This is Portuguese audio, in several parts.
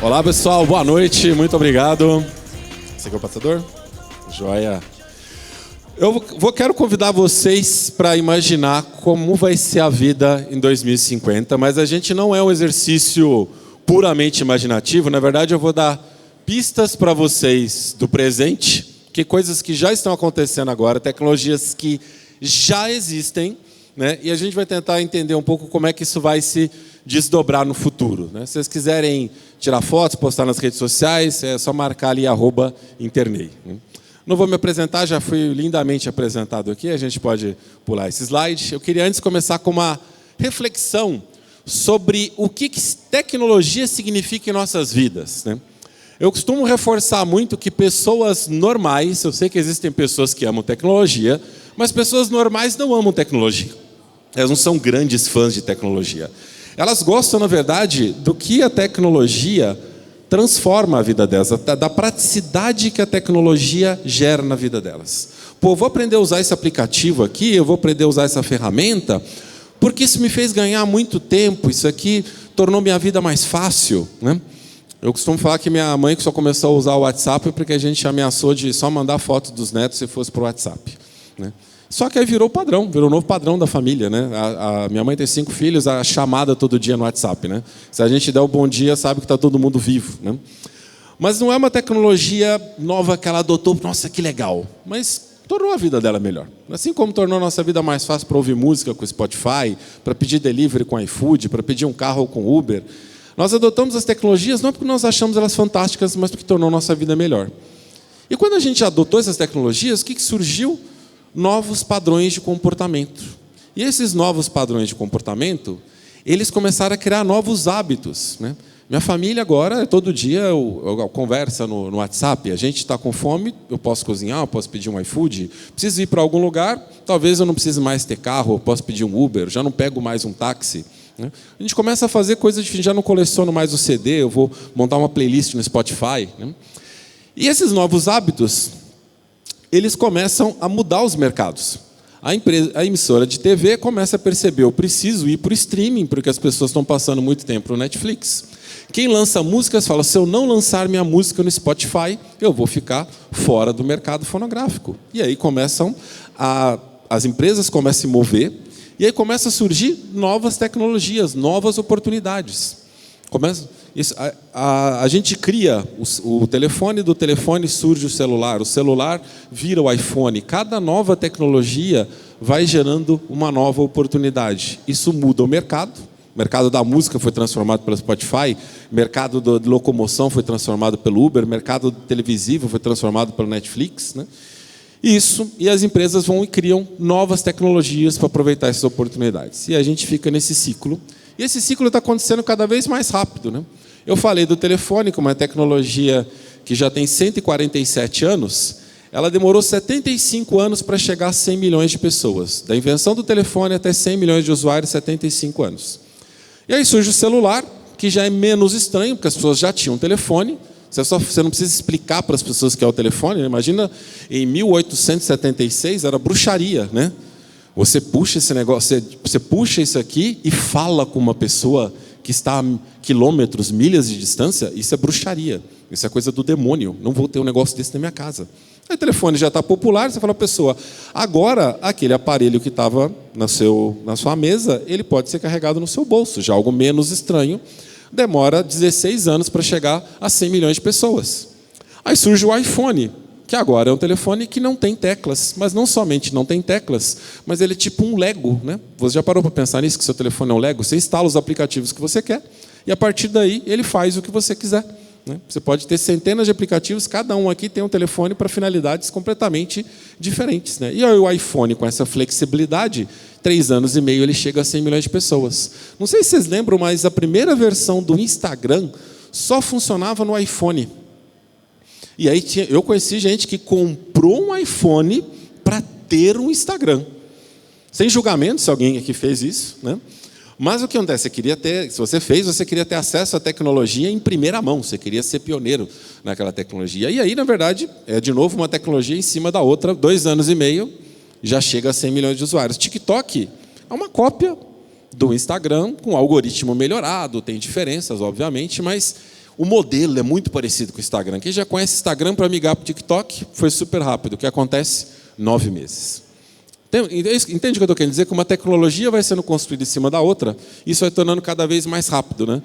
Olá pessoal, boa noite, muito obrigado. Esse aqui é o passador? Joia. Quero convidar vocês para imaginar como vai ser a vida em 2050, mas a gente não é um exercício puramente imaginativo. Na verdade, eu vou dar pistas para vocês do presente, que coisas que já estão acontecendo agora, tecnologias que já existem, né? E a gente vai tentar entender um pouco como é que isso vai se desdobrar no futuro, né? Se vocês quiserem tirar fotos, postar nas redes sociais, é só marcar ali @internei. Não vou me apresentar, já fui lindamente apresentado aqui, a gente pode pular esse slide. Eu queria antes começar com uma reflexão sobre o que tecnologia significa em nossas vidas, né? Eu costumo reforçar muito que pessoas normais, eu sei que existem pessoas que amam tecnologia, mas pessoas normais não amam tecnologia. Elas não são grandes fãs de tecnologia. Elas gostam, na verdade, do que a tecnologia transforma a vida delas, da praticidade que a tecnologia gera na vida delas. Pô, eu vou aprender a usar esse aplicativo aqui, eu vou aprender a usar essa ferramenta, porque isso me fez ganhar muito tempo, isso aqui tornou minha vida mais fácil, né? Eu costumo falar que minha mãe que só começou a usar o WhatsApp porque a gente ameaçou de só mandar foto dos netos se fosse para o WhatsApp, né? Só que aí virou padrão, virou o novo padrão da família, né? A minha mãe tem 5 filhos, a chamada todo dia no WhatsApp, né? Se a gente der o bom dia, sabe que está todo mundo vivo, né? Mas não é uma tecnologia nova que ela adotou, nossa, que legal, mas tornou a vida dela melhor. Assim como tornou a nossa vida mais fácil para ouvir música com Spotify, para pedir delivery com iFood, para pedir um carro com Uber. Nós adotamos as tecnologias não porque nós achamos elas fantásticas, mas porque tornou a nossa vida melhor. E quando a gente adotou essas tecnologias, o que surgiu? Novos padrões de comportamento. E esses novos padrões de comportamento, eles começaram a criar novos hábitos, né? Minha família agora, todo dia, eu conversa no WhatsApp, a gente está com fome, eu posso cozinhar, eu posso pedir um iFood, preciso ir para algum lugar, talvez eu não precise mais ter carro, eu posso pedir um Uber, já não pego mais um táxi, né? A gente começa a fazer coisas diferentes, já não coleciono mais o CD, eu vou montar uma playlist no Spotify, né? E esses novos hábitos, eles começam a mudar os mercados. A emissora de TV começa a perceber, eu preciso ir para o streaming, porque as pessoas estão passando muito tempo no Netflix. Quem lança músicas fala, se eu não lançar minha música no Spotify, eu vou ficar fora do mercado fonográfico. E aí as empresas começam a se mover, e aí começam a surgir novas tecnologias, novas oportunidades. A gente cria o telefone, do telefone surge o celular vira o iPhone. Cada nova tecnologia vai gerando uma nova oportunidade. Isso muda o mercado. O mercado da música foi transformado pelo Spotify, o mercado de locomoção foi transformado pelo Uber, o mercado televisivo foi transformado pelo Netflix, né? E as empresas vão e criam novas tecnologias para aproveitar essas oportunidades. E a gente fica nesse ciclo. E esse ciclo está acontecendo cada vez mais rápido, né? Eu falei do telefone, como uma tecnologia que já tem 147 anos, ela demorou 75 anos para chegar a 100 milhões de pessoas. Da invenção do telefone até 100 milhões de usuários, 75 anos. E aí surge o celular, que já é menos estranho, porque as pessoas já tinham telefone. Você não precisa explicar para as pessoas o que é o telefone, né? Imagina, em 1876 era bruxaria, né? Você puxa esse negócio, você puxa isso aqui e fala com uma pessoa que está a quilômetros, milhas de distância, isso é bruxaria, isso é coisa do demônio, não vou ter um negócio desse na minha casa. Aí o telefone já está popular, você fala à pessoa, agora aquele aparelho que estava na sua mesa, ele pode ser carregado no seu bolso, já algo menos estranho, demora 16 anos para chegar a 100 milhões de pessoas. Aí surge o iPhone, que agora é um telefone que não tem teclas, mas não somente não tem teclas, mas ele é tipo um Lego, né? Você já parou para pensar nisso, que seu telefone é um Lego? Você instala os aplicativos que você quer, e a partir daí ele faz o que você quiser, né? Você pode ter centenas de aplicativos, cada um aqui tem um telefone para finalidades completamente diferentes, né? E aí o iPhone, com essa flexibilidade, 3 anos e meio ele chega a 100 milhões de pessoas. Não sei se vocês lembram, mas a primeira versão do Instagram só funcionava no iPhone. E aí eu conheci gente que comprou um iPhone para ter um Instagram. Sem julgamento se alguém aqui fez isso, né? Mas o que acontece? Se você fez, você queria ter acesso à tecnologia em primeira mão, você queria ser pioneiro naquela tecnologia. E aí, na verdade, é de novo uma tecnologia em cima da outra, 2 anos e meio, já chega a 100 milhões de usuários. TikTok é uma cópia do Instagram, com algoritmo melhorado, tem diferenças, obviamente, mas O modelo é muito parecido com o Instagram. Quem já conhece Instagram para migrar para o TikTok, foi super rápido. O que acontece? 9 meses. Entende o que eu estou querendo dizer? Que uma tecnologia vai sendo construída em cima da outra, isso vai tornando cada vez mais rápido, né?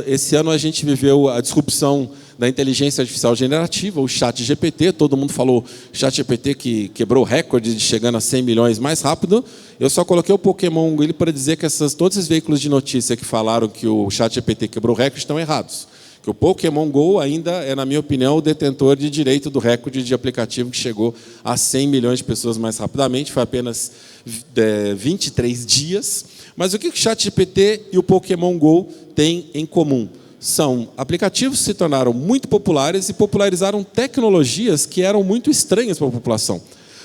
Esse ano a gente viveu a disrupção da inteligência artificial generativa, o ChatGPT. Todo mundo falou ChatGPT que quebrou o recorde de chegando a 100 milhões mais rápido. Eu só coloquei o Pokémon Go para dizer que todos esses veículos de notícia que falaram que o ChatGPT quebrou o recorde estão errados. Que o Pokémon Go ainda é, na minha opinião, o detentor de direito do recorde de aplicativo que chegou a 100 milhões de pessoas mais rapidamente. Foi apenas 23 dias. Mas o que o ChatGPT e o Pokémon Go têm em comum? São aplicativos que se tornaram muito populares e popularizaram tecnologias que eram muito estranhas para a população.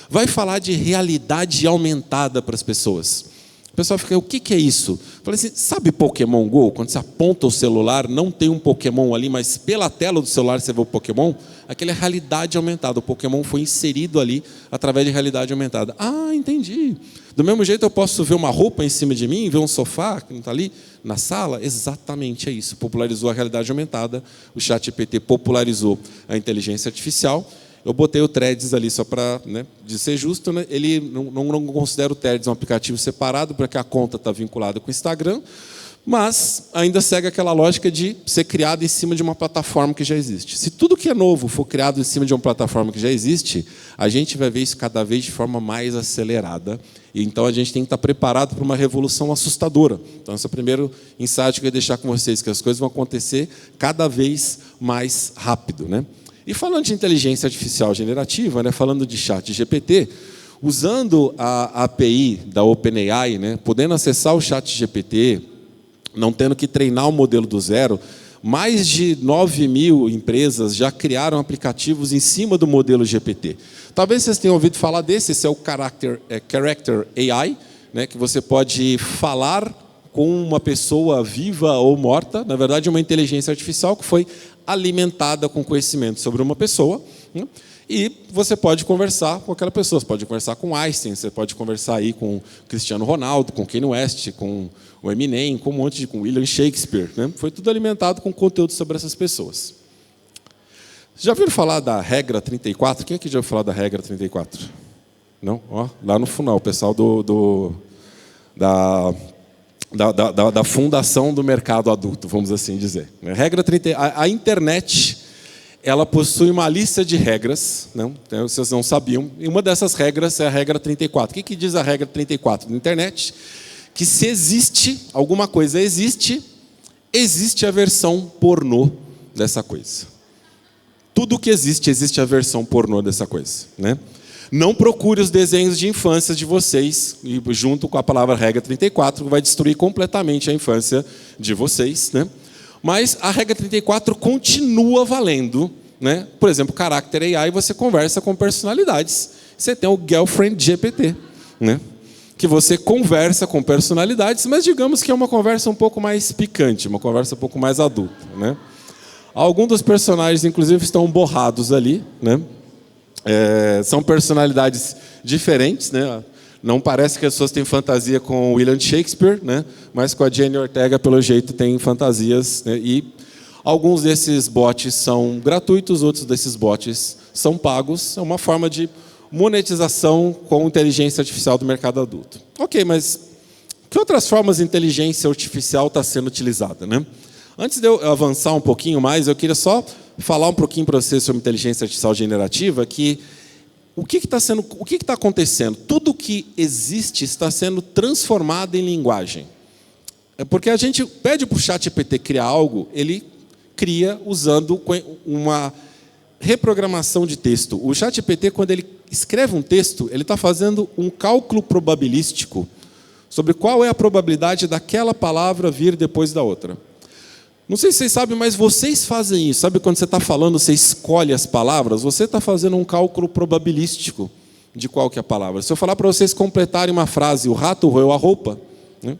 Vai falar de realidade aumentada para as pessoas. O pessoal fica, o que é isso? Eu falei assim, sabe Pokémon Go? Quando você aponta o celular, não tem um Pokémon ali, mas pela tela do celular você vê o Pokémon. Aquilo é realidade aumentada. O Pokémon foi inserido ali através de realidade aumentada. Ah, entendi. Do mesmo jeito eu posso ver uma roupa em cima de mim, ver um sofá que não está ali na sala? Exatamente é isso. Popularizou a realidade aumentada. O ChatGPT popularizou a inteligência artificial. Eu botei o Threads ali só para, de ser justo, né? Ele não considera o Threads um aplicativo separado, porque a conta está vinculada com o Instagram, mas ainda segue aquela lógica de ser criado em cima de uma plataforma que já existe. Se tudo que é novo for criado em cima de uma plataforma que já existe, a gente vai ver isso cada vez de forma mais acelerada. E então a gente tem que estar preparado para uma revolução assustadora. Então esse é o primeiro insight que eu queria deixar com vocês, que as coisas vão acontecer cada vez mais rápido, né? E falando de inteligência artificial generativa, falando de ChatGPT, usando a API da OpenAI, podendo acessar o ChatGPT, não tendo que treinar o modelo do zero, mais de 9 mil empresas já criaram aplicativos em cima do modelo GPT. Talvez vocês tenham ouvido falar desse, esse é o Character AI, que você pode falar com uma pessoa viva ou morta, na verdade uma inteligência artificial que foi alimentada com conhecimento sobre uma pessoa, e você pode conversar com aquela pessoa. Você pode conversar com Einstein, você pode conversar aí com Cristiano Ronaldo, com Kanye West, com o Eminem, com com William Shakespeare. Foi tudo alimentado com conteúdo sobre essas pessoas. Já ouviram falar da regra 34? Quem aqui já ouviu falar da regra 34? Não? Ó, lá no final, o pessoal da fundação do mercado adulto, vamos assim dizer. Regra 30, a internet, ela possui uma lista de regras, vocês não sabiam, e uma dessas regras é a regra 34. O que diz a regra 34 na internet? Que se existe, alguma coisa existe a versão pornô dessa coisa. Tudo que existe a versão pornô dessa coisa, Não procure os desenhos de infância de vocês, e junto com a palavra regra 34, vai destruir completamente a infância de vocês. Mas a regra 34 continua valendo. Por exemplo, Character AI, você conversa com personalidades. Você tem o Girlfriend GPT, que você conversa com personalidades, mas digamos que é uma conversa um pouco mais picante, uma conversa um pouco mais adulta. Alguns dos personagens, inclusive, estão borrados ali, são personalidades diferentes, Não parece que as pessoas têm fantasia com o William Shakespeare, mas com a Jenny Ortega, pelo jeito, tem fantasias. E alguns desses bots são gratuitos, outros desses bots são pagos. É uma forma de monetização com inteligência artificial do mercado adulto. Ok, mas que outras formas de inteligência artificial está sendo utilizada? Antes de eu avançar um pouquinho mais, eu queria só falar um pouquinho para vocês sobre inteligência artificial generativa, que o que está acontecendo? Tudo que existe está sendo transformado em linguagem. É porque a gente pede para o ChatGPT criar algo, ele cria usando uma reprogramação de texto. O ChatGPT, quando ele escreve um texto, ele está fazendo um cálculo probabilístico sobre qual é a probabilidade daquela palavra vir depois da outra. Não sei se vocês sabem, mas vocês fazem isso. Sabe quando você está falando, você escolhe as palavras? Você está fazendo um cálculo probabilístico de qual que é a palavra. Se eu falar para vocês completarem uma frase, o rato roeu a roupa, vocês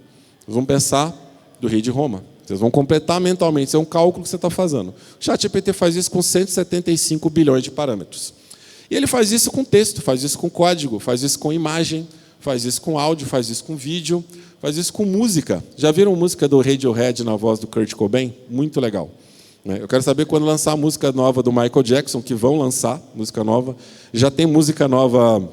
vão pensar do rei de Roma. Vocês vão completar mentalmente. Isso é um cálculo que você está fazendo. O ChatGPT faz isso com 175 bilhões de parâmetros. E ele faz isso com texto, faz isso com código, faz isso com imagem, faz isso com áudio, faz isso com vídeo, faz isso com música. Já viram música do Radiohead na voz do Kurt Cobain? Muito legal. né? Eu quero saber quando lançar a música nova do Michael Jackson, que vão lançar música nova. Já tem música nova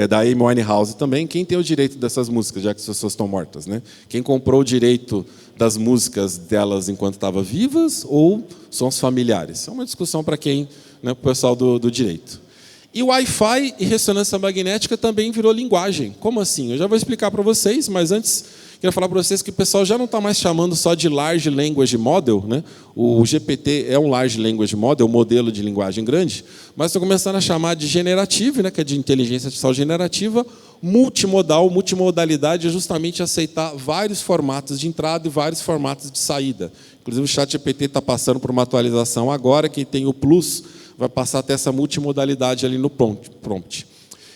da Amy Winehouse também. Quem tem o direito dessas músicas, já que as pessoas estão mortas, né? Quem comprou o direito das músicas delas enquanto estavam vivas ou são os familiares? É uma discussão para quem, né, para o pessoal do direito. E o Wi-Fi e ressonância magnética também virou linguagem. Como assim? Eu já vou explicar para vocês, mas antes queria falar para vocês que o pessoal já não está mais chamando só de Large Language Model, né? O GPT é um Large Language Model, um modelo de linguagem grande, mas estão começando a chamar de generative, né, que é de inteligência artificial generativa, multimodal. Multimodalidade é justamente aceitar vários formatos de entrada e vários formatos de saída. Inclusive o ChatGPT está passando por uma atualização agora, quem tem o Plus vai passar a ter essa multimodalidade ali no prompt.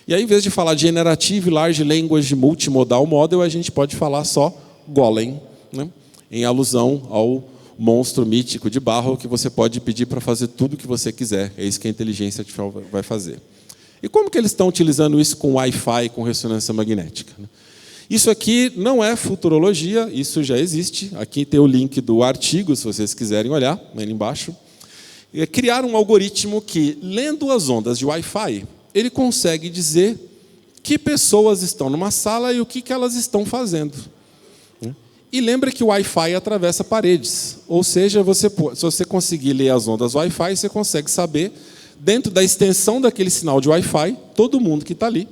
E aí, em vez de falar de Generative Large Language Multimodal Model, a gente pode falar só Golem, né? Em alusão ao monstro mítico de barro que você pode pedir para fazer tudo o que você quiser. É isso que a inteligência artificial vai fazer. E como que eles estão utilizando isso com Wi-Fi, com ressonância magnética, né? Isso aqui não é futurologia, isso já existe. Aqui tem o link do artigo, se vocês quiserem olhar, ali embaixo. É criar um algoritmo que, lendo as ondas de Wi-Fi, ele consegue dizer que pessoas estão numa sala e o que elas estão fazendo. E lembra que o Wi-Fi atravessa paredes. Ou seja, se você conseguir ler as ondas Wi-Fi, você consegue saber, dentro da extensão daquele sinal de Wi-Fi, todo mundo que está ali.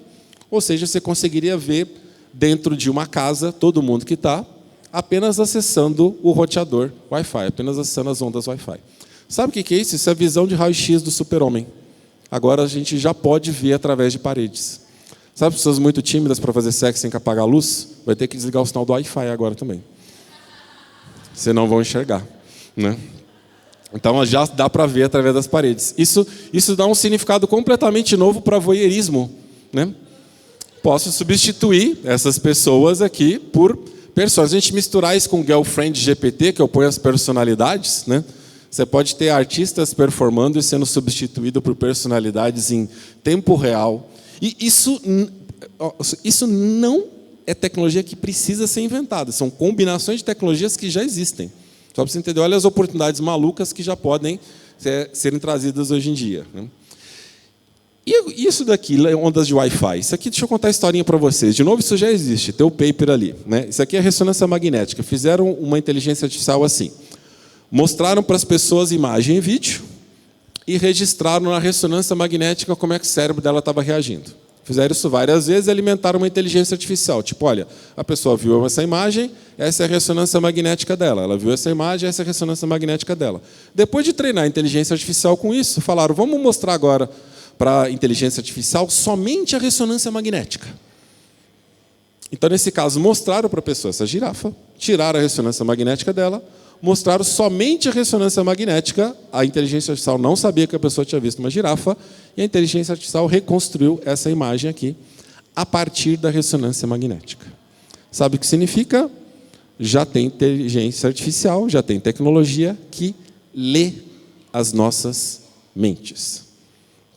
Ou seja, você conseguiria ver, dentro de uma casa, todo mundo que está, apenas acessando o roteador Wi-Fi, apenas acessando as ondas Wi-Fi. Sabe o que é isso? Isso é a visão de raio-x do super-homem. Agora a gente já pode ver através de paredes. Sabe pessoas muito tímidas para fazer sexo sem que apagar a luz? Vai ter que desligar o sinal do Wi-Fi agora também. Senão vão enxergar, né? Então já dá para ver através das paredes. Isso dá um significado completamente novo para voyeurismo, né? Posso substituir essas pessoas aqui por pessoas. A gente misturar isso com Girlfriend GPT, que eu ponho as personalidades, né? Você pode ter artistas performando e sendo substituído por personalidades em tempo real. E isso não é tecnologia que precisa ser inventada. São combinações de tecnologias que já existem. Só para você entender, olha as oportunidades malucas que já podem serem trazidas hoje em dia, né? E isso daqui, ondas de Wi-Fi, isso aqui, deixa eu contar a historinha para vocês. De novo, isso já existe, tem o paper ali, né? Isso aqui é ressonância magnética. Fizeram uma inteligência artificial assim. Mostraram para as pessoas imagem e vídeo e registraram na ressonância magnética como é que o cérebro dela estava reagindo. Fizeram isso várias vezes e alimentaram uma inteligência artificial. Tipo, olha, a pessoa viu essa imagem, essa é a ressonância magnética dela. Ela viu essa imagem, essa é a ressonância magnética dela. Depois de treinar a inteligência artificial com isso, falaram, vamos mostrar agora para a inteligência artificial somente a ressonância magnética. Então, nesse caso, mostraram para a pessoa essa girafa, tiraram a ressonância magnética dela, mostraram somente a ressonância magnética, a inteligência artificial não sabia que a pessoa tinha visto uma girafa, e a inteligência artificial reconstruiu essa imagem aqui a partir da ressonância magnética. Sabe o que significa? Já tem inteligência artificial, já tem tecnologia que lê as nossas mentes.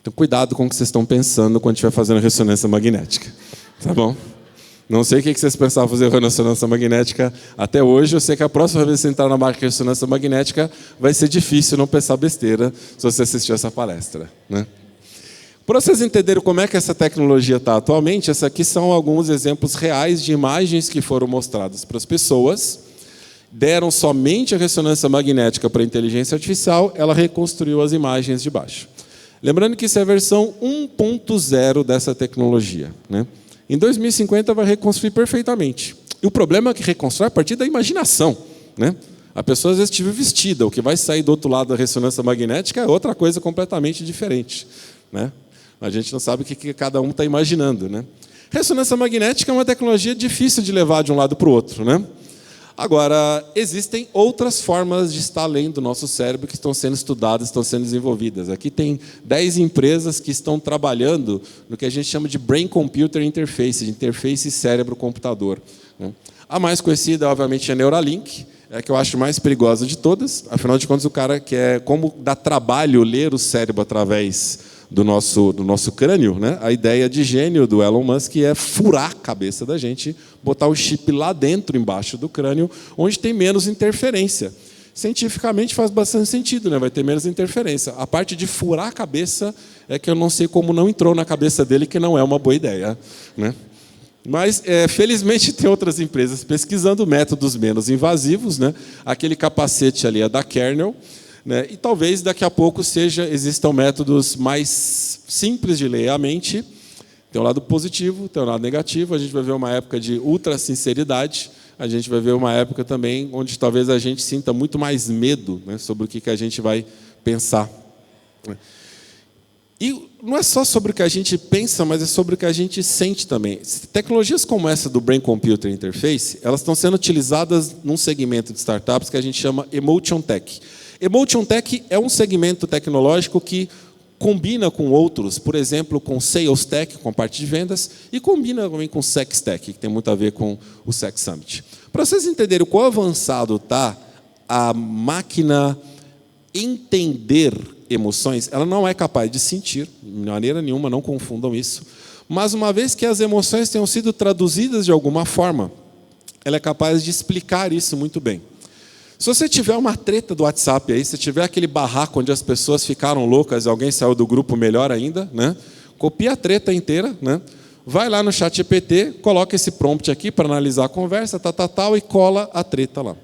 Então, cuidado com o que vocês estão pensando quando estiver fazendo ressonância magnética. Tá bom? Não sei o que vocês pensavam fazer ressonância magnética até hoje. Eu sei que a próxima vez que você entrar na máquina de ressonância magnética vai ser difícil não pensar besteira se você assistir essa palestra, né? Para vocês entenderem como é que essa tecnologia está atualmente, esses aqui são alguns exemplos reais de imagens que foram mostradas para as pessoas. Deram somente a ressonância magnética para a inteligência artificial, ela reconstruiu as imagens de baixo. Lembrando que isso é a versão 1.0 dessa tecnologia, né? Em 2050 vai reconstruir perfeitamente. E o problema é que reconstrói a partir da imaginação, né? A pessoa às vezes estiver vestida, o que vai sair do outro lado da ressonância magnética é outra coisa completamente diferente, né? A gente não sabe o que cada um está imaginando, né? Ressonância magnética é uma tecnologia difícil de levar de um lado para o outro, né? Agora, existem outras formas de estar além do nosso cérebro que estão sendo estudadas, estão sendo desenvolvidas. Aqui tem 10 empresas que estão trabalhando no que a gente chama de Brain-Computer Interface, de interface cérebro-computador, né? A mais conhecida, obviamente, é a Neuralink, é a que eu acho mais perigosa de todas. Afinal de contas, o cara quer, como dá trabalho ler o cérebro através do nosso crânio, né? A ideia de gênio do Elon Musk é furar a cabeça da gente, botar o chip lá dentro, embaixo do crânio, onde tem menos interferência. Cientificamente faz bastante sentido, né? Vai ter menos interferência. A parte de furar a cabeça é que eu não sei como não entrou na cabeça dele, que não é uma boa ideia, né? Mas, felizmente, tem outras empresas pesquisando métodos menos invasivos, né? Aquele capacete ali é da Kernel, né? E talvez daqui a pouco existam métodos mais simples de ler a mente. Tem um lado positivo, tem um lado negativo. A gente vai ver uma época de ultra sinceridade. A gente vai ver uma época também onde talvez a gente sinta muito mais medo, né, sobre o que a gente vai pensar. E não é só sobre o que a gente pensa, mas é sobre o que a gente sente também. Tecnologias como essa do Brain Computer Interface, elas estão sendo utilizadas num segmento de startups que a gente chama Emotion Tech. Emotion Tech é um segmento tecnológico que combina com outros, por exemplo, com Sales Tech, com a parte de vendas, e combina também com Sex Tech, que tem muito a ver com o Sex Summit. Para vocês entenderem o quão avançado está a máquina entender emoções, ela não é capaz de sentir, de maneira nenhuma, não confundam isso, mas uma vez que as emoções tenham sido traduzidas de alguma forma, ela é capaz de explicar isso muito bem. Se você tiver uma treta do WhatsApp aí, se tiver aquele barraco onde as pessoas ficaram loucas e alguém saiu do grupo, melhor ainda, né? Copia a treta inteira, né? Vai lá no ChatGPT, coloca esse prompt aqui para analisar a conversa, e cola a treta lá.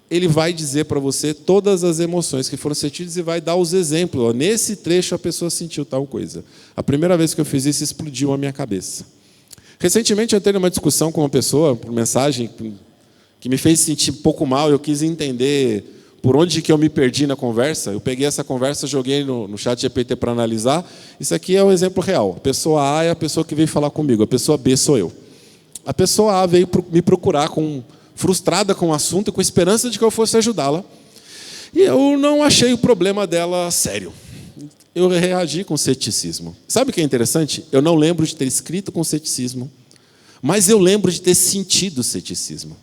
Ele vai dizer para você todas as emoções que foram sentidas e vai dar os exemplos. Ó, nesse trecho a pessoa sentiu tal coisa. A primeira vez que eu fiz isso, explodiu a minha cabeça. Recentemente eu entrei numa discussão com uma pessoa, por mensagem, que me fez sentir um pouco mal. Eu quis entender por onde que eu me perdi na conversa. Eu peguei essa conversa, joguei no ChatGPT para analisar. Isso aqui é um exemplo real. A pessoa A é a pessoa que veio falar comigo. A pessoa B sou eu. A pessoa A veio me procurar frustrada com o assunto, com esperança de que eu fosse ajudá-la. E eu não achei o problema dela sério. Eu reagi com ceticismo. Sabe o que é interessante? Eu não lembro de ter escrito com ceticismo, mas eu lembro de ter sentido ceticismo.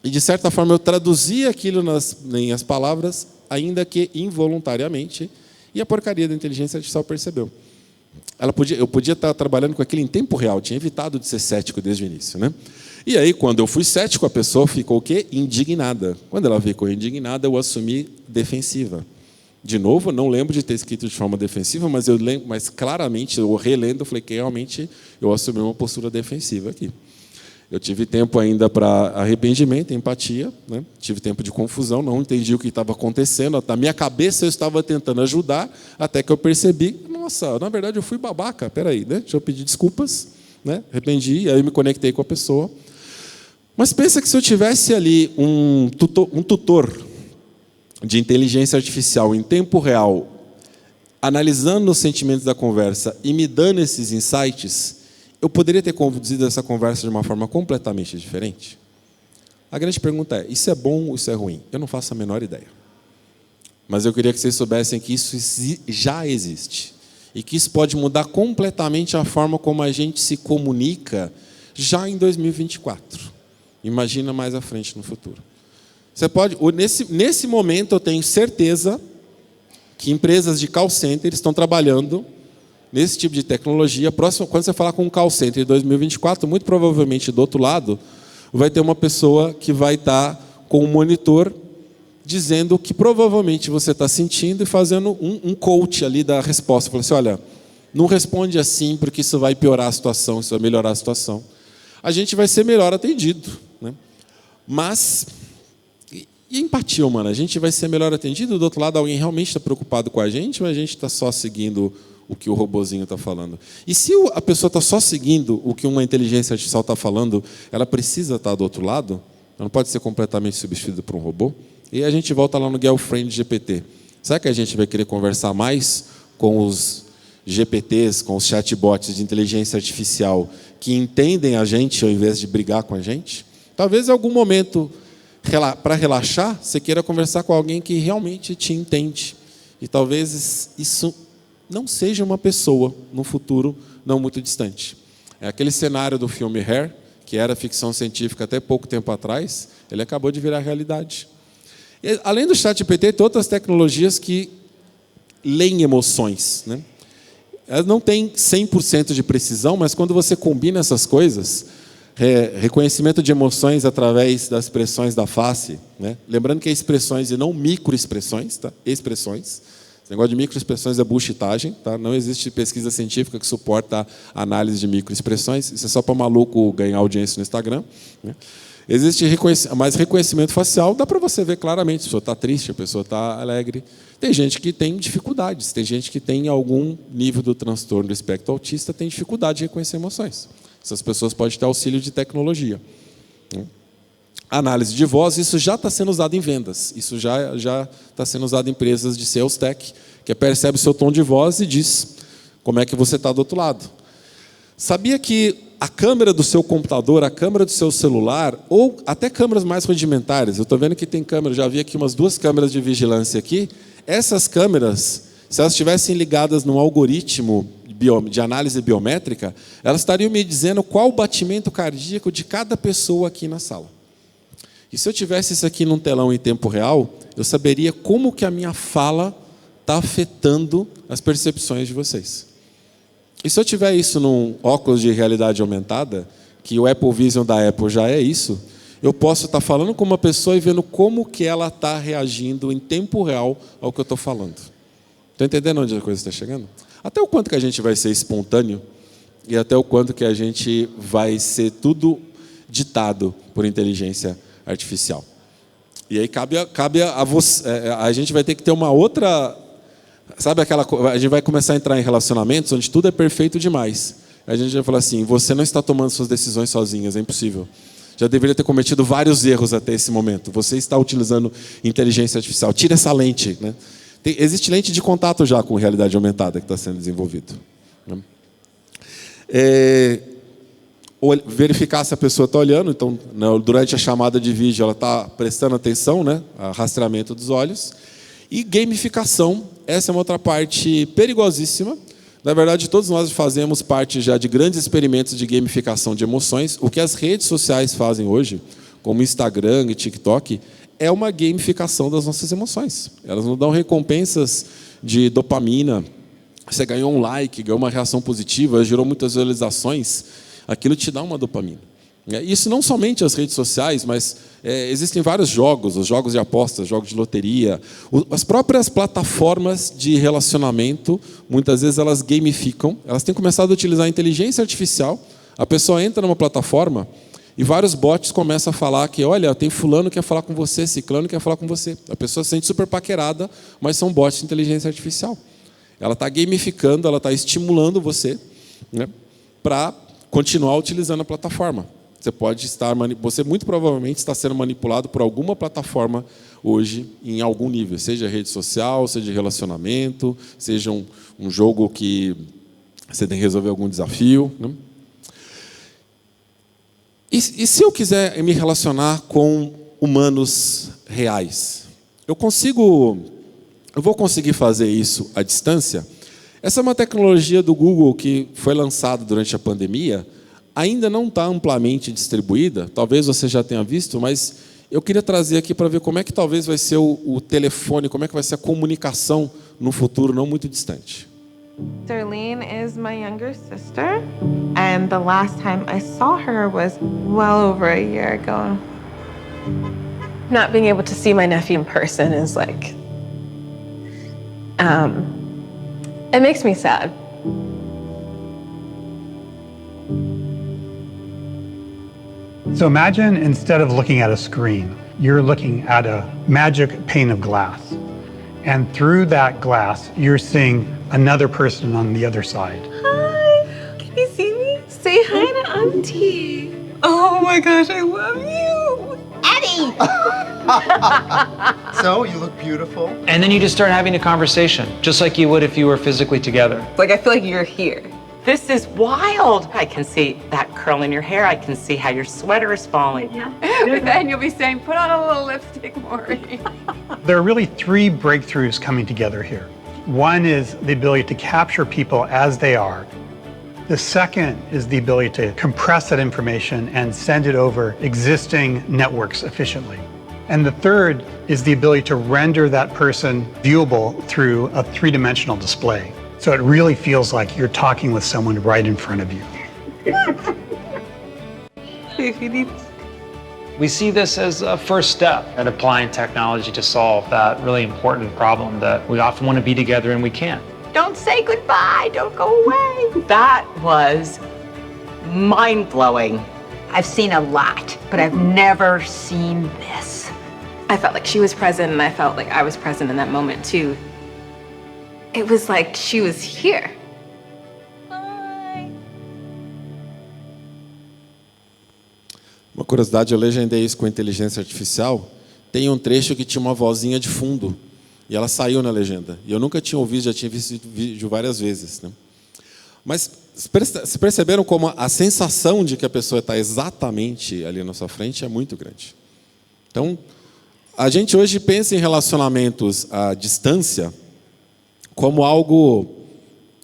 E, de certa forma, eu traduzi aquilo em as palavras, ainda que involuntariamente, e a porcaria da inteligência artificial percebeu. Eu podia estar trabalhando com aquilo em tempo real, tinha evitado de ser cético desde o início, né? E aí, quando eu fui cético, a pessoa ficou o quê? Indignada. Quando ela ficou indignada, eu assumi defensiva. De novo, não lembro de ter escrito de forma defensiva, mas claramente, eu relendo, eu falei que realmente eu assumi uma postura defensiva aqui. Eu tive tempo ainda para arrependimento, empatia, né? Tive tempo de confusão, não entendi o que estava acontecendo. Na minha cabeça eu estava tentando ajudar, até que eu percebi, nossa, na verdade eu fui babaca, peraí, né? Deixa eu pedir desculpas, né? Arrependi, aí eu me conectei com a pessoa. Mas pensa que se eu tivesse ali um tutor de inteligência artificial em tempo real, analisando os sentimentos da conversa e me dando esses insights, eu poderia ter conduzido essa conversa de uma forma completamente diferente? A grande pergunta é, isso é bom ou isso é ruim? Eu não faço a menor ideia. Mas eu queria que vocês soubessem que isso já existe. E que isso pode mudar completamente a forma como a gente se comunica já em 2024. Imagina mais à frente no futuro. Você pode, nesse momento eu tenho certeza que empresas de call center estão trabalhando nesse tipo de tecnologia. Próximo, quando você falar com um call center em 2024, muito provavelmente do outro lado, vai ter uma pessoa que vai estar com um monitor dizendo o que provavelmente você está sentindo e fazendo um coach ali da resposta. Fala assim, olha, não responde assim porque isso vai piorar a situação, isso vai melhorar a situação. A gente vai ser melhor atendido, né? Mas, e empatia humana? A gente vai ser melhor atendido? Do outro lado, alguém realmente está preocupado com a gente ou a gente está só seguindo o que o robozinho está falando? E se a pessoa está só seguindo o que uma inteligência artificial está falando, ela precisa estar do outro lado? Ela não pode ser completamente substituída por um robô? E a gente volta lá no Girlfriend GPT. Será que a gente vai querer conversar mais com os GPTs, com os chatbots de inteligência artificial que entendem a gente ao invés de brigar com a gente? Talvez em algum momento, para relaxar, você queira conversar com alguém que realmente te entende. E talvez isso não seja uma pessoa no futuro não muito distante. É aquele cenário do filme Hair, que era ficção científica até pouco tempo atrás, ele acabou de virar realidade. E, além do ChatGPT, tem outras tecnologias que leem emoções, né? Elas não têm 100% de precisão, mas quando você combina essas coisas, reconhecimento de emoções através das expressões da face, né? Lembrando que é expressões e não microexpressões, tá? Expressões. Esse negócio de microexpressões é bullshitagem, tá? Não existe pesquisa científica que suporta a análise de microexpressões. Isso é só para maluco ganhar audiência no Instagram, né? Existe mais reconhecimento facial, dá para você ver claramente se a pessoa está triste, a pessoa está alegre. Tem gente que tem dificuldades, tem gente que tem algum nível do transtorno do espectro autista, tem dificuldade de reconhecer emoções. Essas pessoas podem ter auxílio de tecnologia. Análise de voz, isso já está sendo usado em vendas. Isso já está sendo usado em empresas de sales tech, que percebe o seu tom de voz e diz como é que você está do outro lado. Sabia que a câmera do seu computador, a câmera do seu celular, ou até câmeras mais rudimentares, eu estou vendo que tem câmera, já vi aqui umas 2 câmeras de vigilância aqui, essas câmeras, se elas estivessem ligadas num algoritmo de análise biométrica, elas estariam me dizendo qual o batimento cardíaco de cada pessoa aqui na sala. E se eu tivesse isso aqui num telão em tempo real, eu saberia como que a minha fala está afetando as percepções de vocês. E se eu tiver isso num óculos de realidade aumentada, que o Apple Vision da Apple já é isso, eu posso estar falando com uma pessoa e vendo como que ela está reagindo em tempo real ao que eu estou falando. Está entendendo onde a coisa está chegando? Até o quanto que a gente vai ser espontâneo e até o quanto que a gente vai ser tudo ditado por inteligência artificial. E aí cabe a você, a gente vai ter que ter uma outra... Sabe aquela... A gente vai começar a entrar em relacionamentos onde tudo é perfeito demais. A gente vai falar assim, você não está tomando suas decisões sozinhas, é impossível. Já deveria ter cometido vários erros até esse momento. Você está utilizando inteligência artificial. Tira essa lente, né? Existe lente de contato já com realidade aumentada que está sendo desenvolvido. Verificar se a pessoa está olhando. Então, durante a chamada de vídeo, ela está prestando atenção, né? Rastreamento dos olhos. E gamificação, essa é uma outra parte perigosíssima. Na verdade, todos nós fazemos parte já de grandes experimentos de gamificação de emoções. O que as redes sociais fazem hoje, como Instagram e TikTok, é uma gamificação das nossas emoções. Elas nos dão recompensas de dopamina. Você ganhou um like, ganhou uma reação positiva, gerou muitas visualizações. Aquilo te dá uma dopamina. Isso não somente as redes sociais, mas existem vários jogos, os jogos de apostas, jogos de loteria. As próprias plataformas de relacionamento, muitas vezes elas gamificam. Elas têm começado a utilizar a inteligência artificial. A pessoa entra numa plataforma e vários bots começam a falar que, olha, tem fulano que quer falar com você, ciclano que quer falar com você. A pessoa se sente super paquerada, mas são bots de inteligência artificial. Ela está gamificando, ela está estimulando você, né, para continuar utilizando a plataforma. Você muito provavelmente está sendo manipulado por alguma plataforma hoje em algum nível, seja rede social, seja relacionamento, seja um jogo que você tem que resolver algum desafio, né? E se eu quiser me relacionar com humanos reais? Eu vou conseguir fazer isso à distância? Essa é uma tecnologia do Google que foi lançada durante a pandemia, ainda não está amplamente distribuída, talvez você já tenha visto, mas eu queria trazer aqui para ver como é que talvez vai ser o telefone, como é que vai ser a comunicação no futuro não muito distante. Darlene is my younger sister, and the last time I saw her was well over a year ago. Not being able to see my nephew in person is like, it makes me sad. So imagine instead of looking at a screen, you're looking at a magic pane of glass. And through that glass, you're seeing another person on the other side. Hi, can you see me? Say hi to Auntie. Oh my gosh, I love you. Eddie! So, you look beautiful. And then you just start having a conversation, just like you would if you were physically together. Like, I feel like you're here. This is wild. I can see that curl in your hair. I can see how your sweater is falling. Yeah. But then you'll be saying, put on a little lipstick, Maury. There are really 3 breakthroughs coming together here. One is the ability to capture people as they are. The second is the ability to compress that information and send it over existing networks efficiently. And the third is the ability to render that person viewable through a 3-dimensional display. So it really feels like you're talking with someone right in front of you. me if you need me. We see this as a first step at applying technology to solve that really important problem that we often want to be together and we can't. Don't say goodbye. Don't go away. That was mind-blowing. I've seen a lot, but I've never seen this. I felt like she was present, and I felt like I was present in that moment too. It was like she was here. Uma curiosidade, eu legendei isso com inteligência artificial. Tem um trecho que tinha uma vozinha de fundo. E ela saiu na legenda. E eu nunca tinha ouvido, já tinha visto vídeo várias vezes, né? Mas se perceberam como a sensação de que a pessoa está exatamente ali na sua frente é muito grande. Então, a gente hoje pensa em relacionamentos à distância como algo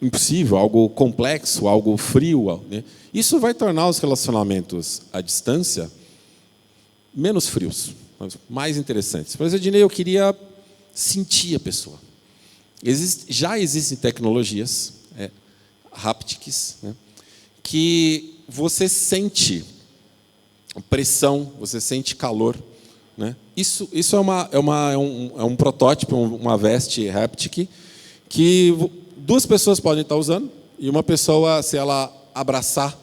impossível, algo complexo, algo frio, né? Isso vai tornar os relacionamentos à distância menos frios, mais interessantes. Mas, Ednei, eu queria sentir a pessoa. Já existem tecnologias, haptics, né, que você sente pressão, você sente calor, né? Isso é um protótipo, uma veste haptic que duas pessoas podem estar usando e uma pessoa, se ela abraçar,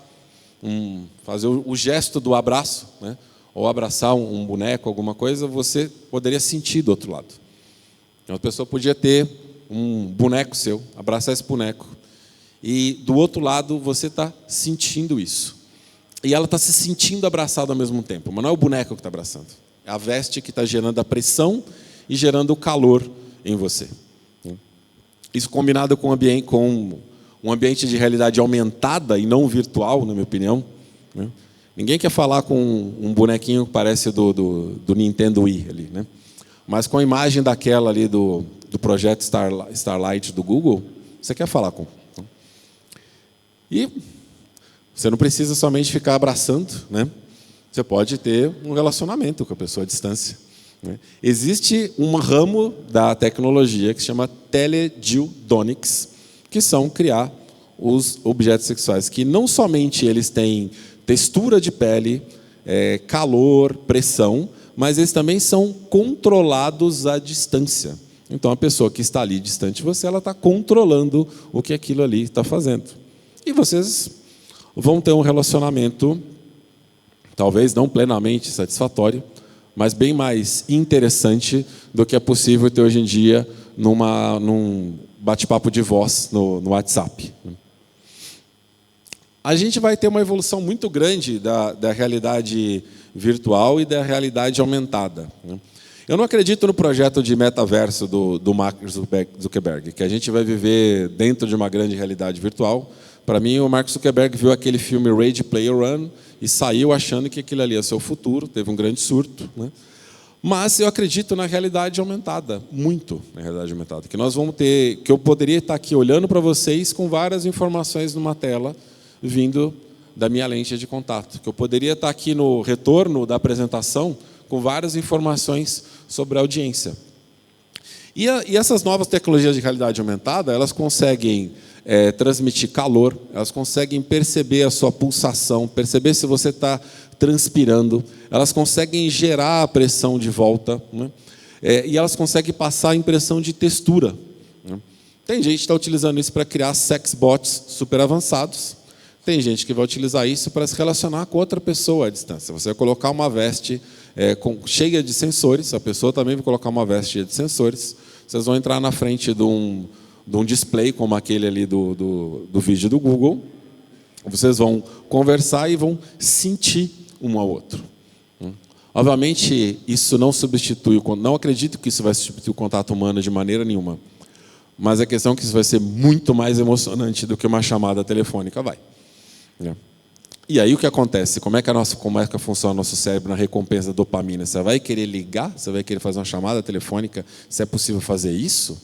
fazer o gesto do abraço, né, ou abraçar um boneco, alguma coisa, você poderia sentir do outro lado. Uma pessoa podia ter um boneco seu, abraçar esse boneco, e do outro lado você está sentindo isso. E ela está se sentindo abraçada ao mesmo tempo, mas não é o boneco que está abraçando. É a veste que está gerando a pressão e gerando o calor em você. Isso combinado com um ambiente de realidade aumentada e não virtual, na minha opinião, né? Ninguém quer falar com um bonequinho que parece do Nintendo Wii ali, né? Mas com a imagem daquela ali do projeto Starlight do Google, você quer falar com. E você não precisa somente ficar abraçando, né? Você pode ter um relacionamento com a pessoa à distância, né? Existe um ramo da tecnologia que se chama teledildonics, que são criar os objetos sexuais, que não somente eles têm textura de pele, calor, pressão, mas eles também são controlados à distância. Então, a pessoa que está ali distante de você, ela está controlando o que aquilo ali está fazendo. E vocês vão ter um relacionamento, talvez não plenamente satisfatório, mas bem mais interessante do que é possível ter hoje em dia num bate-papo de voz no WhatsApp. A gente vai ter uma evolução muito grande da realidade virtual e da realidade aumentada. Eu não acredito no projeto de metaverso do Mark Zuckerberg, que a gente vai viver dentro de uma grande realidade virtual. Para mim, o Mark Zuckerberg viu aquele filme Ready Player One e saiu achando que aquilo ali ia ser o futuro, teve um grande surto, né? Mas eu acredito na realidade aumentada, muito na realidade aumentada, que nós vamos ter, que eu poderia estar aqui olhando para vocês com várias informações numa tela vindo da minha lente de contato, que eu poderia estar aqui no retorno da apresentação com várias informações sobre a audiência. E essas novas tecnologias de realidade aumentada, elas conseguem transmitir calor, elas conseguem perceber a sua pulsação, perceber se você está transpirando, elas conseguem gerar a pressão de volta, né? E elas conseguem passar a impressão de textura, né? Tem gente que está utilizando isso para criar sex bots super avançados, tem gente que vai utilizar isso para se relacionar com outra pessoa à distância. Você vai colocar uma veste cheia de sensores, a pessoa também vai colocar uma veste cheia de sensores, vocês vão entrar na frente de um display como aquele ali do vídeo do Google, vocês vão conversar e vão sentir um ao outro. Obviamente, isso não substitui, não acredito que isso vai substituir o contato humano de maneira nenhuma, mas a questão é que isso vai ser muito mais emocionante do que uma chamada telefônica, vai. E aí o que acontece? Como é que funciona o nosso cérebro na recompensa da dopamina? Você vai querer ligar? Você vai querer fazer uma chamada telefônica? Se é possível fazer isso?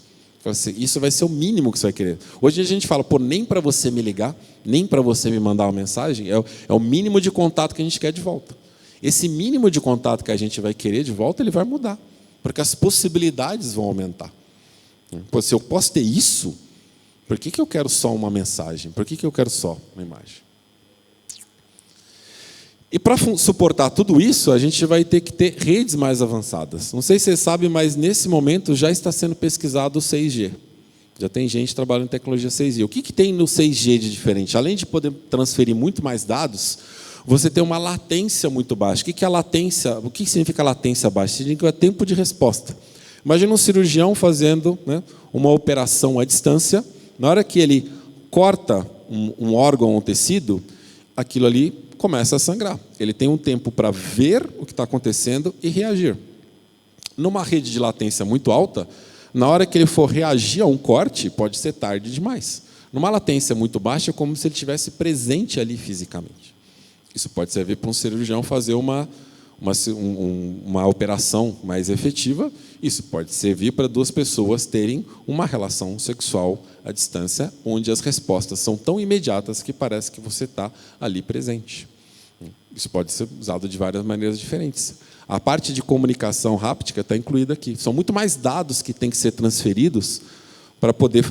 Isso vai ser o mínimo que você vai querer. Hoje a gente fala, nem para você me ligar, nem para você me mandar uma mensagem, é o mínimo de contato que a gente quer de volta. Esse mínimo de contato que a gente vai querer de volta, ele vai mudar, porque as possibilidades vão aumentar. Pô, se eu posso ter isso, por que eu quero só uma mensagem? Por que eu quero só uma imagem? E para suportar tudo isso, a gente vai ter que ter redes mais avançadas. Não sei se vocês sabem, mas nesse momento já está sendo pesquisado o 6G. Já tem gente trabalhando em tecnologia 6G. O que tem no 6G de diferente? Além de poder transferir muito mais dados, você tem uma latência muito baixa. O que é latência? O que significa latência baixa? Significa tempo de resposta. Imagina um cirurgião fazendo, né, uma operação à distância. Na hora que ele corta um órgão ou um tecido, aquilo ali começa a sangrar. Ele tem um tempo para ver o que está acontecendo e reagir. Numa rede de latência muito alta, na hora que ele for reagir a um corte, pode ser tarde demais. Numa latência muito baixa, é como se ele estivesse presente ali fisicamente. Isso pode servir para um cirurgião fazer uma operação mais efetiva. Isso pode servir para duas pessoas terem uma relação sexual à distância, onde as respostas são tão imediatas que parece que você está ali presente. Isso pode ser usado de várias maneiras diferentes. A parte de comunicação háptica está incluída aqui. São muito mais dados que têm que ser transferidos para poder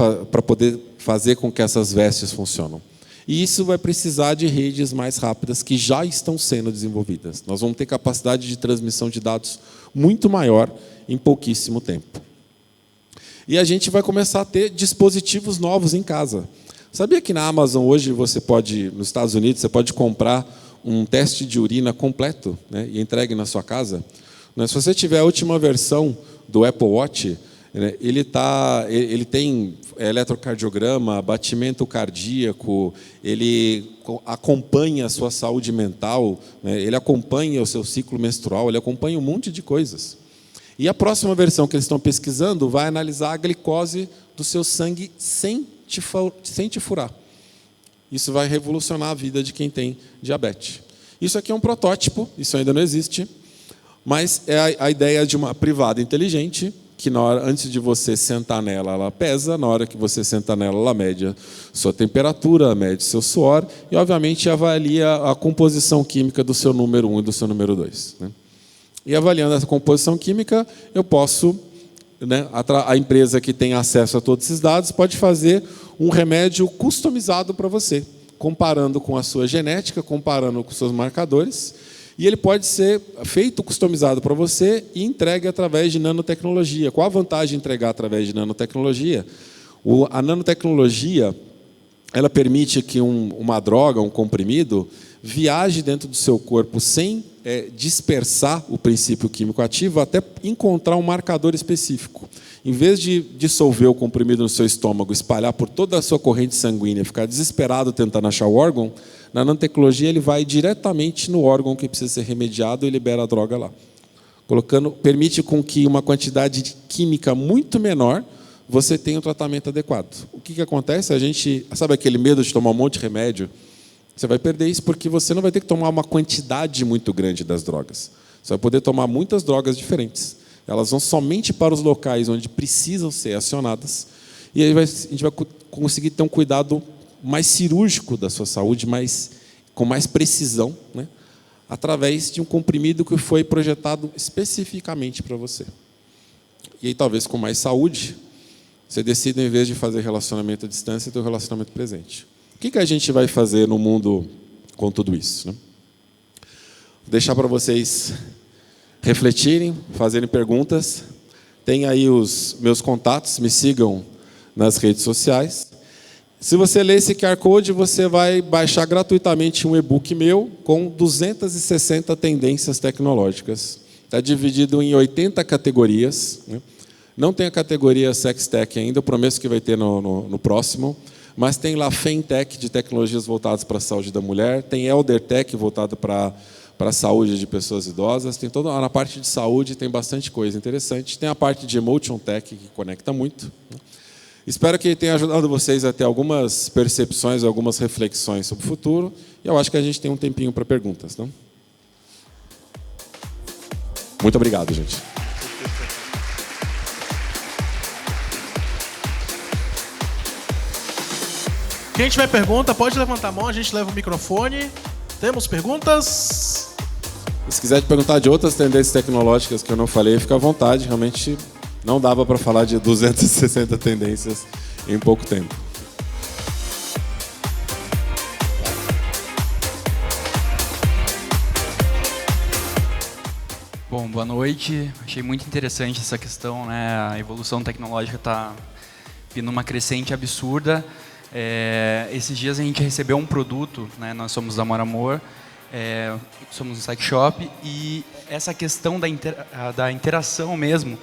fazer com que essas vestes funcionem. E isso vai precisar de redes mais rápidas que já estão sendo desenvolvidas. Nós vamos ter capacidade de transmissão de dados muito maior em pouquíssimo tempo. E a gente vai começar a ter dispositivos novos em casa. Sabia que na Amazon hoje nos Estados Unidos, você pode comprar um teste de urina completo, né, e entregue na sua casa? Se você tiver a última versão do Apple Watch, né, ele tem eletrocardiograma, batimento cardíaco, ele acompanha a sua saúde mental, né, ele acompanha o seu ciclo menstrual, ele acompanha um monte de coisas. E a próxima versão que eles estão pesquisando vai analisar a glicose do seu sangue sem te furar. Isso vai revolucionar a vida de quem tem diabetes. Isso aqui é um protótipo, isso ainda não existe, mas é a ideia de uma privada inteligente, que antes de você sentar nela, ela pesa, na hora que você senta nela, ela mede sua temperatura, mede seu suor e, obviamente, avalia a composição química do seu número 1 e do seu número 2. Né? E avaliando essa composição química, eu posso, né, a empresa que tem acesso a todos esses dados pode fazer um remédio customizado para você, comparando com a sua genética, comparando com os seus marcadores, e ele pode ser feito customizado para você e entregue através de nanotecnologia. Qual a vantagem de entregar através de nanotecnologia? A nanotecnologia, ela permite que uma droga, um comprimido, viaje dentro do seu corpo sem dispersar o princípio químico ativo até encontrar um marcador específico. Em vez de dissolver o comprimido no seu estômago, espalhar por toda a sua corrente sanguínea, ficar desesperado tentando achar o órgão, na nanotecnologia ele vai diretamente no órgão que precisa ser remediado e libera a droga lá. Permite com que uma quantidade de química muito menor você tenha um tratamento adequado. O que acontece? Sabe aquele medo de tomar um monte de remédio? Você vai perder isso porque você não vai ter que tomar uma quantidade muito grande das drogas. Você vai poder tomar muitas drogas diferentes. Elas vão somente para os locais onde precisam ser acionadas. E aí a gente vai conseguir ter um cuidado mais cirúrgico da sua saúde, com mais precisão, né, através de um comprimido que foi projetado especificamente para você. E aí, talvez com mais saúde, você decida, em vez de fazer relacionamento à distância, ter um relacionamento presente. O que a gente vai fazer no mundo com tudo isso? Né? Vou deixar para vocês refletirem, fazerem perguntas. Tem aí os meus contatos, me sigam nas redes sociais. Se você ler esse QR Code, você vai baixar gratuitamente um e-book meu com 260 tendências tecnológicas. Está dividido em 80 categorias. Né? Não tem a categoria Sex Tech ainda, eu prometo que vai ter no próximo. Mas tem lá FemTech, de tecnologias voltadas para a saúde da mulher. Tem Elder Tech, voltado para a saúde de pessoas idosas. Tem na parte de saúde tem bastante coisa interessante. Tem a parte de Emotion Tech, que conecta muito. Espero que tenha ajudado vocês a ter algumas percepções, algumas reflexões sobre o futuro. E eu acho que a gente tem um tempinho para perguntas. Não? Muito obrigado, gente. Quem tiver pergunta, pode levantar a mão, a gente leva o microfone. Temos perguntas? Se quiser te perguntar de outras tendências tecnológicas que eu não falei, fica à vontade. Realmente não dava para falar de 260 tendências em pouco tempo. boa noite. Achei muito interessante essa questão, né? A evolução tecnológica está vindo uma crescente absurda. Esses dias a gente recebeu um produto, né? Nós somos da Amor Amor, somos um sex shop, e essa questão da interação mesmo,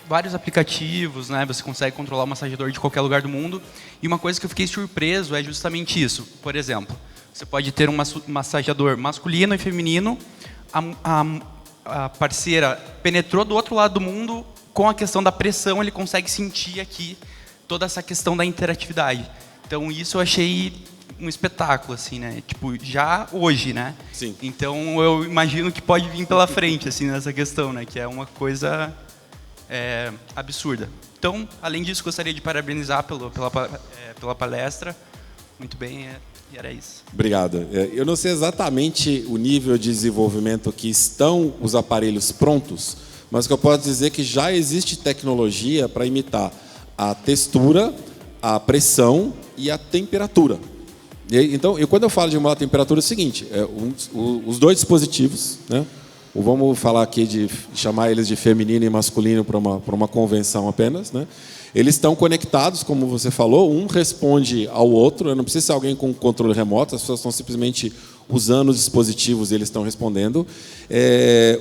vários aplicativos, né? Você consegue controlar o massageador de qualquer lugar do mundo. E uma coisa que eu fiquei surpreso é justamente isso. Por exemplo, você pode ter um massageador masculino e feminino. A parceira penetrou do outro lado do mundo, com a questão da pressão, ele consegue sentir aqui toda essa questão da interatividade. Então, isso eu achei um espetáculo, assim, né? Tipo, já hoje, né? Sim. Então, eu imagino que pode vir pela frente, assim, nessa questão, né? Que é uma coisa absurda. Então, além disso, gostaria de parabenizar pela palestra. Muito bem, e era isso. Obrigado. Eu não sei exatamente o nível de desenvolvimento que estão os aparelhos prontos, mas o que eu posso dizer é que já existe tecnologia para imitar a textura, a pressão e a temperatura. Então, quando eu falo de emular a temperatura, é o seguinte, os dois dispositivos, né? Vamos falar aqui de chamar eles de feminino e masculino para uma convenção apenas, né? Eles estão conectados, como você falou, um responde ao outro. Eu não preciso ser alguém com controle remoto, as pessoas estão simplesmente usando os dispositivos e eles estão respondendo.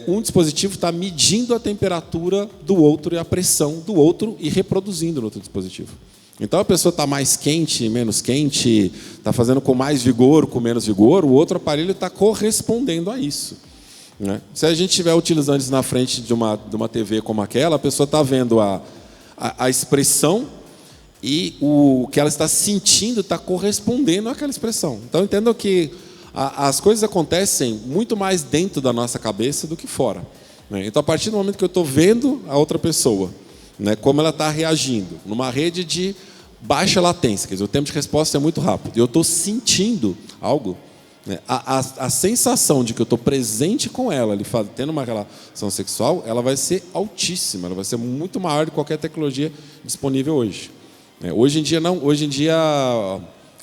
Um dispositivo está medindo a temperatura do outro e a pressão do outro e reproduzindo no outro dispositivo. Então, a pessoa está mais quente, menos quente, está fazendo com mais vigor, com menos vigor, o outro aparelho está correspondendo a isso, né? Se a gente estiver utilizando isso na frente de uma TV como aquela, a pessoa está vendo a expressão e o que ela está sentindo está correspondendo àquela expressão. Então, entendam que as coisas acontecem muito mais dentro da nossa cabeça do que fora, né? Então, a partir do momento que eu estou vendo a outra pessoa, né, como ela está reagindo, numa rede de baixa latência, quer dizer, o tempo de resposta é muito rápido, e eu estou sentindo algo, né, a sensação de que eu estou presente com ela, tendo uma relação sexual, ela vai ser altíssima, ela vai ser muito maior de qualquer tecnologia disponível hoje. Hoje em dia, não. Hoje em dia,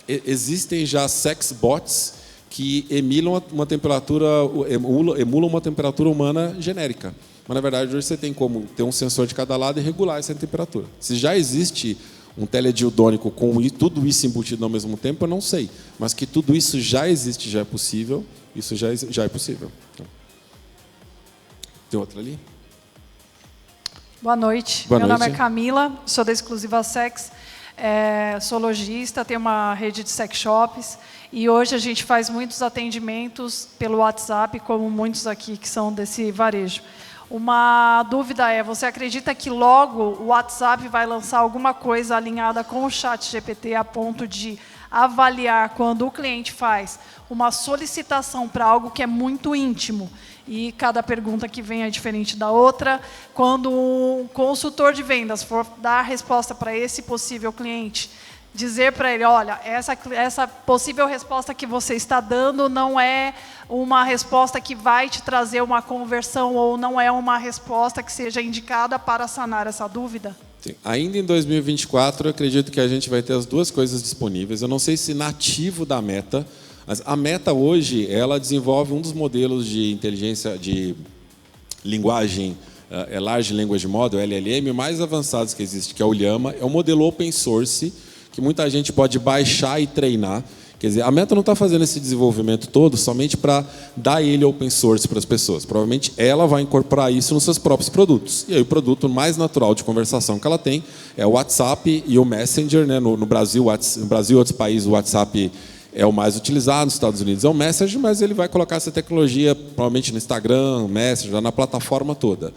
existem já sex bots que emulam uma temperatura humana genérica. Mas, na verdade, hoje você tem como ter um sensor de cada lado e regular essa temperatura. Se já existe um teledildônico com tudo isso embutido ao mesmo tempo, eu não sei. Mas que tudo isso já existe, já é possível, isso já é possível. Tem outra ali? Boa noite. Boa Meu noite. nome é Camila, sou da Exclusiva Sex, sou lojista, tenho uma rede de sex shops, e hoje a gente faz muitos atendimentos pelo WhatsApp, como muitos aqui que são desse varejo. Uma dúvida é, você acredita que logo o WhatsApp vai lançar alguma coisa alinhada com o ChatGPT a ponto de avaliar quando o cliente faz uma solicitação para algo que é muito íntimo e cada pergunta que vem é diferente da outra? Quando um consultor de vendas for dar a resposta para esse possível cliente, dizer para ele, olha, essa possível resposta que você está dando não é uma resposta que vai te trazer uma conversão ou não é uma resposta que seja indicada para sanar essa dúvida? Sim. Ainda em 2024, eu acredito que a gente vai ter as duas coisas disponíveis. Eu não sei se nativo da Meta, mas a Meta hoje, ela desenvolve um dos modelos de inteligência, de linguagem, Large Language Model, LLM, mais avançados que existe, que é o Llama. É um modelo open source, que muita gente pode baixar e treinar. Quer dizer, a Meta não está fazendo esse desenvolvimento todo somente para dar ele open source para as pessoas. Provavelmente ela vai incorporar isso nos seus próprios produtos. E aí o produto mais natural de conversação que ela tem é o WhatsApp e o Messenger, né? No Brasil e outros países, o WhatsApp é o mais utilizado, nos Estados Unidos é o Messenger, mas ele vai colocar essa tecnologia provavelmente no Instagram, Messenger, na plataforma toda.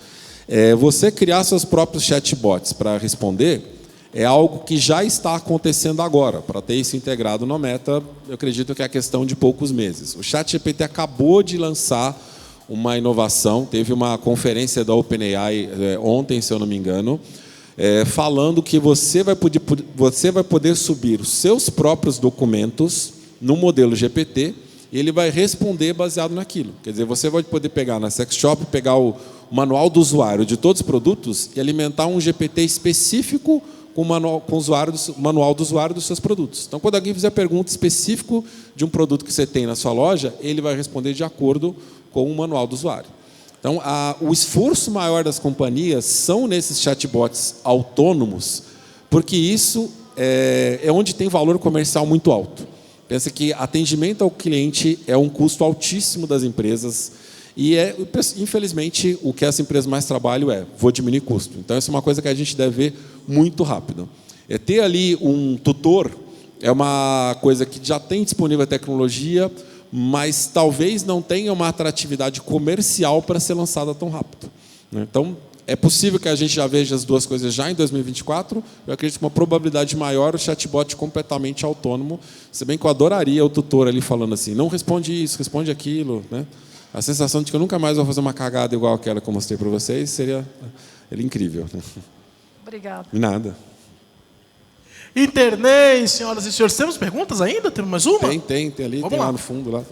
Você criar seus próprios chatbots para responder é algo que já está acontecendo agora. Para ter isso integrado no Meta, eu acredito que é questão de poucos meses. O ChatGPT acabou de lançar uma inovação, teve uma conferência da OpenAI ontem, se eu não me engano, falando que você vai poder subir os seus próprios documentos no modelo GPT e ele vai responder baseado naquilo. Quer dizer, você vai poder pegar na Sex Shop, pegar o manual do usuário de todos os produtos e alimentar um GPT específico com o manual do usuário dos seus produtos. Então, quando alguém fizer pergunta específica de um produto que você tem na sua loja, ele vai responder de acordo com o manual do usuário. Então, o esforço maior das companhias são nesses chatbots autônomos, porque isso é onde tem valor comercial muito alto. Pensa que atendimento ao cliente é um custo altíssimo das empresas e infelizmente, o que as empresas mais trabalham vou diminuir custo. Então, essa é uma coisa que a gente deve ver muito rápido. Ter ali um tutor é uma coisa que já tem disponível a tecnologia, mas talvez não tenha uma atratividade comercial para ser lançada tão rápido. Então, é possível que a gente já veja as duas coisas já em 2024. Eu acredito que uma probabilidade maior o chatbot completamente autônomo, se bem que eu adoraria o tutor ali falando assim, não responde isso, responde aquilo. Né? A sensação de que eu nunca mais vou fazer uma cagada igual aquela que eu mostrei para vocês seria incrível. Obrigada. Nada. Internet, senhoras e senhores, temos perguntas ainda? Temos mais uma? Tem ali, Vamos tem lá. lá no fundo. Lá.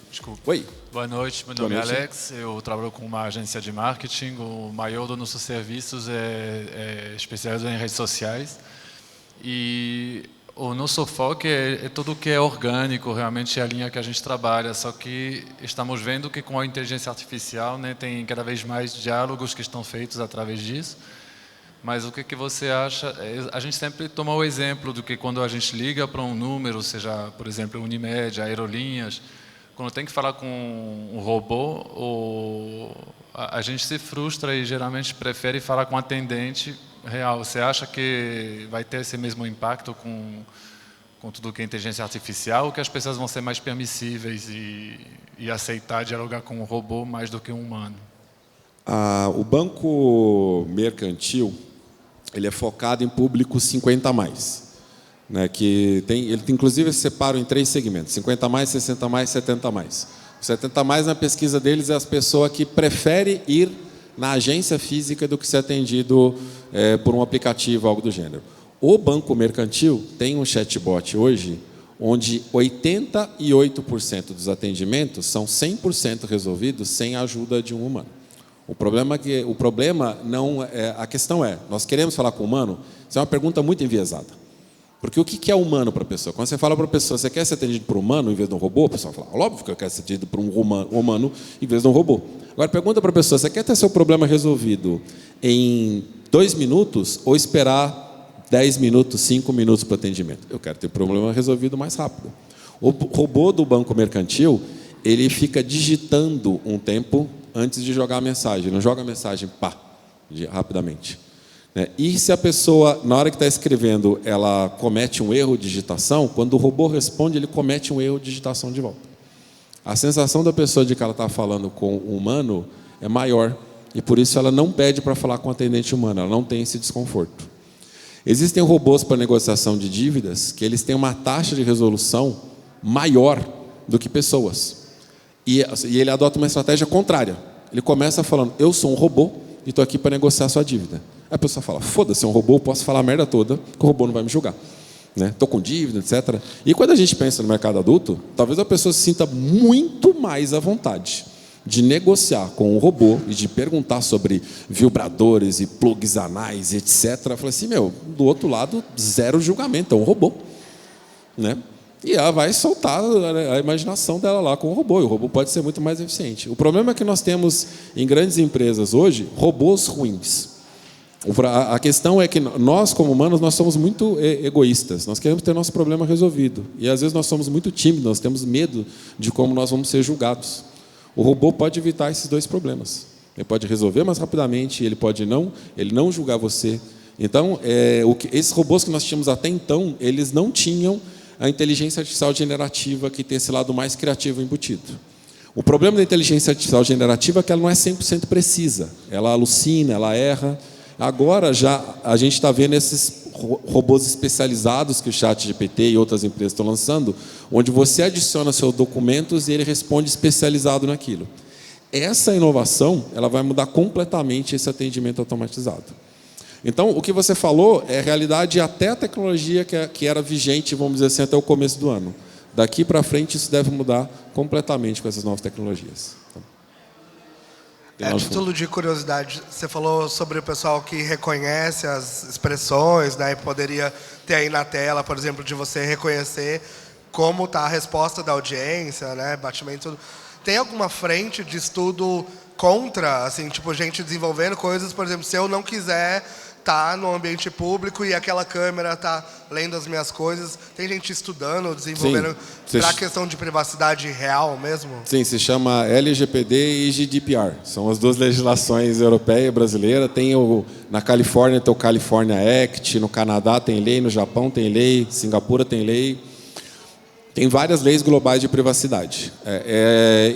Desculpa. Oi. Boa noite, meu nome é Alex, eu trabalho com uma agência de marketing, o maior dos nossos serviços é especializado em redes sociais e o nosso foco é tudo que é orgânico, realmente é a linha que a gente trabalha, só que estamos vendo que com a inteligência artificial, né, tem cada vez mais diálogos que estão feitos através disso, mas o que você acha? A gente sempre toma o exemplo do que quando a gente liga para um número, seja, por exemplo, Unimed, aerolinhas, quando tem que falar com um robô, a gente se frustra e geralmente prefere falar com um atendente real. Você acha que vai ter esse mesmo impacto com tudo que é inteligência artificial, ou que as pessoas vão ser mais permissíveis e aceitar dialogar com um robô mais do que um humano? O banco mercantil ele é focado em público 50+. Né, ele inclusive separa em 3 segmentos, 50+, 60+, 70+. O 70+, na pesquisa deles, é as pessoas que preferem ir na agência física do que ser atendido por um aplicativo, algo do gênero. O banco mercantil tem um chatbot hoje, onde 88% dos atendimentos são 100% resolvidos sem a ajuda de um humano. A questão é, nós queremos falar com o humano? Isso é uma pergunta muito enviesada. Porque o que é humano para a pessoa? Quando você fala para a pessoa, você quer ser atendido por um humano em vez de um robô? A pessoa fala, óbvio que eu quero ser atendido por um humano em vez de um robô. Agora, pergunta para a pessoa, você quer ter seu problema resolvido em 2 minutos ou esperar 10 minutos, 5 minutos para o atendimento? Eu quero ter o problema resolvido mais rápido. O robô do banco mercantil, ele fica digitando um tempo antes de jogar a mensagem. Ele não joga a mensagem, rapidamente. E se a pessoa, na hora que está escrevendo, ela comete um erro de digitação, quando o robô responde, ele comete um erro de digitação de volta. A sensação da pessoa de que ela está falando com o humano é maior, e por isso ela não pede para falar com o atendente humano, ela não tem esse desconforto. Existem robôs para negociação de dívidas que eles têm uma taxa de resolução maior do que pessoas. E ele adota uma estratégia contrária. Ele começa falando, eu sou um robô e estou aqui para negociar a sua dívida. Aí a pessoa fala, foda-se, é um robô, eu posso falar a merda toda, que o robô não vai me julgar. Estou com dívida, etc. E quando a gente pensa no mercado adulto, talvez a pessoa se sinta muito mais à vontade de negociar com o robô e de perguntar sobre vibradores e plugs anais, etc. Eu falei assim, do outro lado, zero julgamento, é um robô. E ela vai soltar a imaginação dela lá com o robô, e o robô pode ser muito mais eficiente. O problema é que nós temos, em grandes empresas hoje, robôs ruins. A questão é que nós, como humanos, nós somos muito egoístas. Nós queremos ter nosso problema resolvido. E, às vezes, nós somos muito tímidos, nós temos medo de como nós vamos ser julgados. O robô pode evitar esses 2 problemas. Ele pode resolver mais rapidamente, ele não julgar você. Então, esses robôs que nós tínhamos até então, eles não tinham a inteligência artificial generativa que tem esse lado mais criativo embutido. O problema da inteligência artificial generativa é que ela não é 100% precisa. Ela alucina, ela erra. Agora, já a gente está vendo esses robôs especializados que o ChatGPT e outras empresas estão lançando, onde você adiciona seus documentos e ele responde especializado naquilo. Essa inovação ela vai mudar completamente esse atendimento automatizado. Então, o que você falou é realidade até a tecnologia que era vigente, vamos dizer assim, até o começo do ano. Daqui para frente, isso deve mudar completamente com essas novas tecnologias. A título de curiosidade, você falou sobre o pessoal que reconhece as expressões, né? E poderia ter aí na tela, por exemplo, de você reconhecer como está a resposta da audiência, né? Batimento. Tem alguma frente de estudo contra, assim, tipo, gente desenvolvendo coisas, por exemplo, se eu não quiser estar no ambiente público e aquela câmera tá lendo as minhas coisas, tem gente estudando, desenvolvendo para a questão de privacidade real mesmo? Sim, se chama LGPD e GDPR. São as duas legislações europeia e brasileira. Tem na Califórnia tem o California Act, no Canadá tem lei, no Japão tem lei, Singapura tem lei. Tem várias leis globais de privacidade.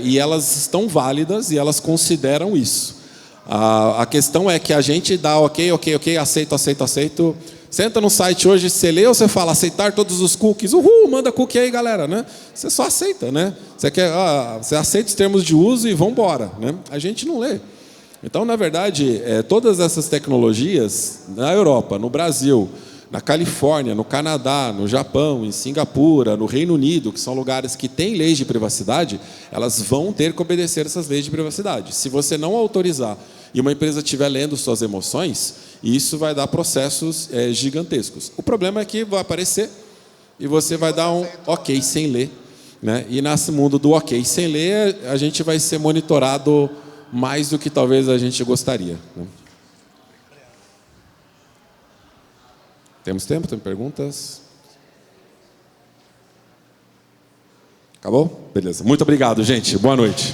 E elas estão válidas e elas consideram isso. A questão é que a gente dá ok, aceito. Você entra no site hoje, você lê ou você fala aceitar todos os cookies? Uhul, manda cookie aí, galera, né? Você só aceita, né? Você aceita os termos de uso e vambora, né? A gente não lê. Então, na verdade, todas essas tecnologias, na Europa, no Brasil, na Califórnia, no Canadá, no Japão, em Singapura, no Reino Unido, que são lugares que têm leis de privacidade, elas vão ter que obedecer essas leis de privacidade. Se você não autorizar e uma empresa estiver lendo suas emoções, isso vai dar processos gigantescos. O problema é que vai aparecer e você vai dar um ok sem ler, né? E nesse mundo do ok sem ler, a gente vai ser monitorado mais do que talvez a gente gostaria, né? Temos tempo? Tem perguntas? Acabou? Beleza. Muito obrigado, gente. Boa noite.